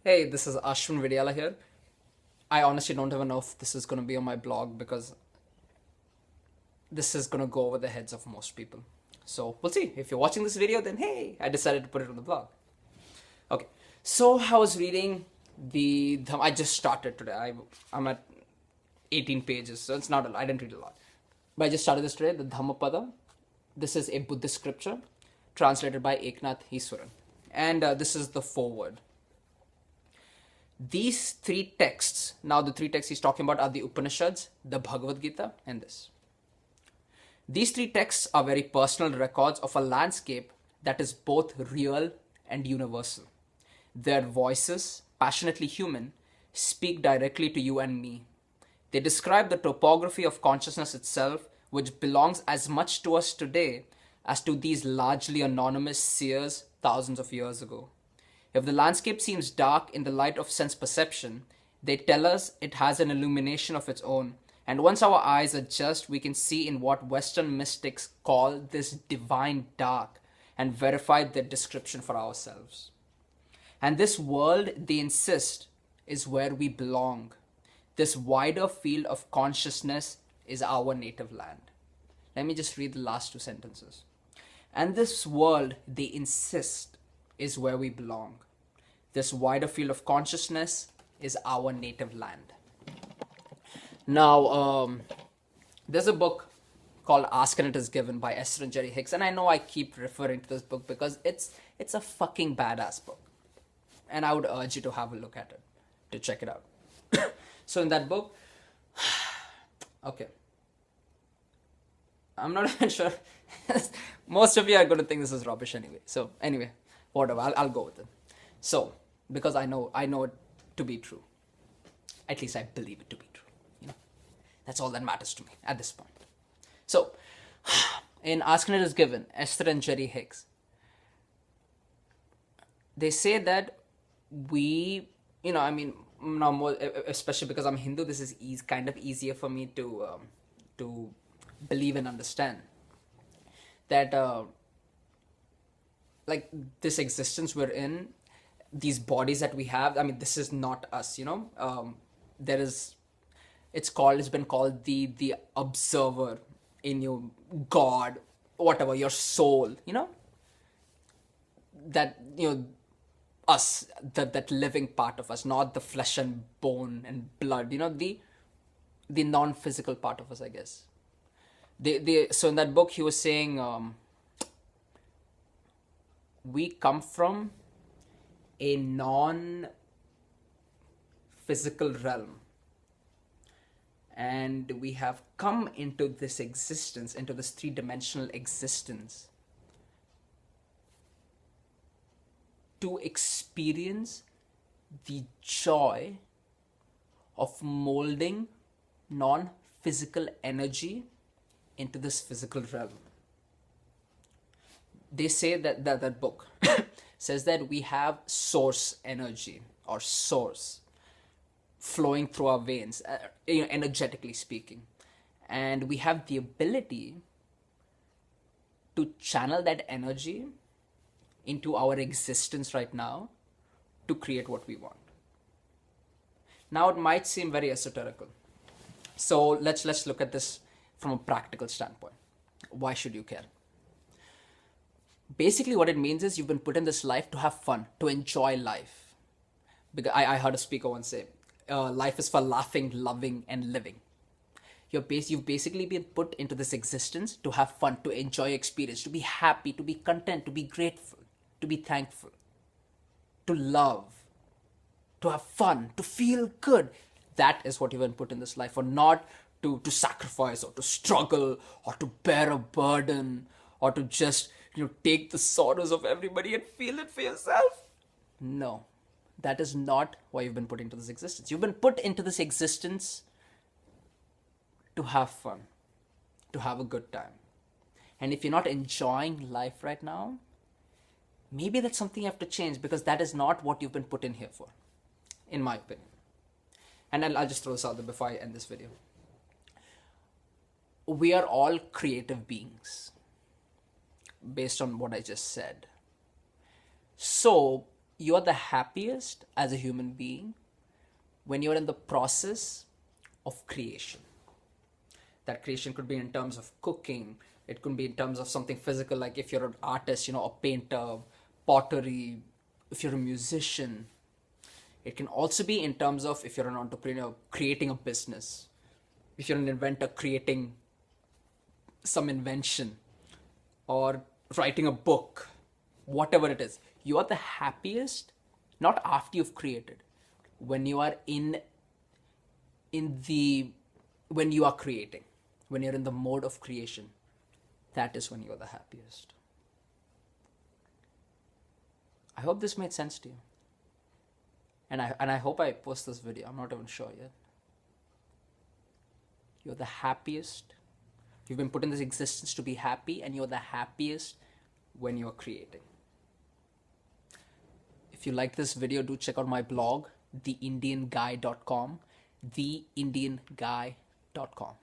Hey, this is Ashwin Vidiyala here. I honestly don't even know if this is going to be on my blog because this is going to go over the heads of most people. So we'll see. If you're watching this video, then hey, I decided to put it on the blog. Okay, so I was reading I just started today. I'm at 18 pages, so it's not a lot. I didn't read a lot. But I just started this today, the Dhammapada. This is a Buddhist scripture translated by Eknath Easwaran. And this is the foreword. These three texts, now the three texts he's talking about are the Upanishads, the Bhagavad Gita, and this. These three texts are very personal records of a landscape that is both real and universal. Their voices, passionately human, speak directly to you and me. They describe the topography of consciousness itself, which belongs as much to us today as to these largely anonymous seers thousands of years ago. If the landscape seems dark in the light of sense perception, they tell us it has an illumination of its own. And once our eyes adjust, we can see in what Western mystics call this divine dark and verify their description for ourselves. And this world, they insist, is where we belong. This wider field of consciousness is our native land. Let me just read the last two sentences. And this world, they insist, is where we belong. This wider field of consciousness is our native land. Now, there's a book called Ask and It Is Given by Esther and Jerry Hicks, and I know I keep referring to this book because it's a fucking badass book, and I would urge you to have a look at it, to check it out. So in that book, okay, I'm not even sure. Most of you are going to think this is rubbish anyway. So anyway, whatever. I'll go with it. So because I know it to be true. At least I believe it to be true. You know, that's all that matters to me at this point. So in Ask and It Is Given, Esther and Jerry Hicks, they say that we, I mean, now more, especially because I'm Hindu, this is kind of easier for me to believe and understand that like this existence we're in, these bodies that we have, I mean, this is not us. There is, it's been called the observer in you, God, whatever, your soul, that us, that living part of us, not the flesh and bone and blood, the non-physical part of us, I guess. So in that book he was saying, we come from a non-physical realm, and we have come into this existence, into this three-dimensional existence, to experience the joy of molding non-physical energy into this physical realm. They say that book says that we have source energy, or source, flowing through our veins, energetically speaking, and we have the ability to channel that energy into our existence right now to create what we want. Now it might seem very esoterical, so let's look at this from a practical standpoint. Why should you care? Basically what it means is you've been put in this life to have fun, to enjoy life. Because I heard a speaker once say, life is for laughing, loving, and living. You've basically been put into this existence to have fun, to enjoy experience, to be happy, to be content, to be grateful, to be thankful, to love, to have fun, to feel good. That is what you've been put in this life for, not to sacrifice or to struggle or to bear a burden or to just take the sorrows of everybody and feel it for yourself. No, that is not why you've been put into this existence. You've been put into this existence to have fun, to have a good time. And if you're not enjoying life right now, maybe that's something you have to change, because that is not what you've been put in here for, in my opinion. And I'll just throw this out there before I end this video. We are all creative beings, based on what I just said. So you are the happiest as a human being when you're in the process of creation. That creation could be in terms of cooking, it could be in terms of something physical, like if you're an artist, a painter, pottery, if you're a musician. It can also be in terms of if you're an entrepreneur, creating a business. If you're an inventor, creating some invention, or writing a book, whatever it is. You are the happiest not after you've created, when you are when you are creating, when you're in the mode of creation. That is when you're the happiest. I hope this made sense to you. And I hope I post this video. I'm not even sure yet. You're the happiest. You've been put in this existence to be happy, and you're the happiest when you're creating. If you like this video, do check out my blog, theindianguy.com, theindianguy.com.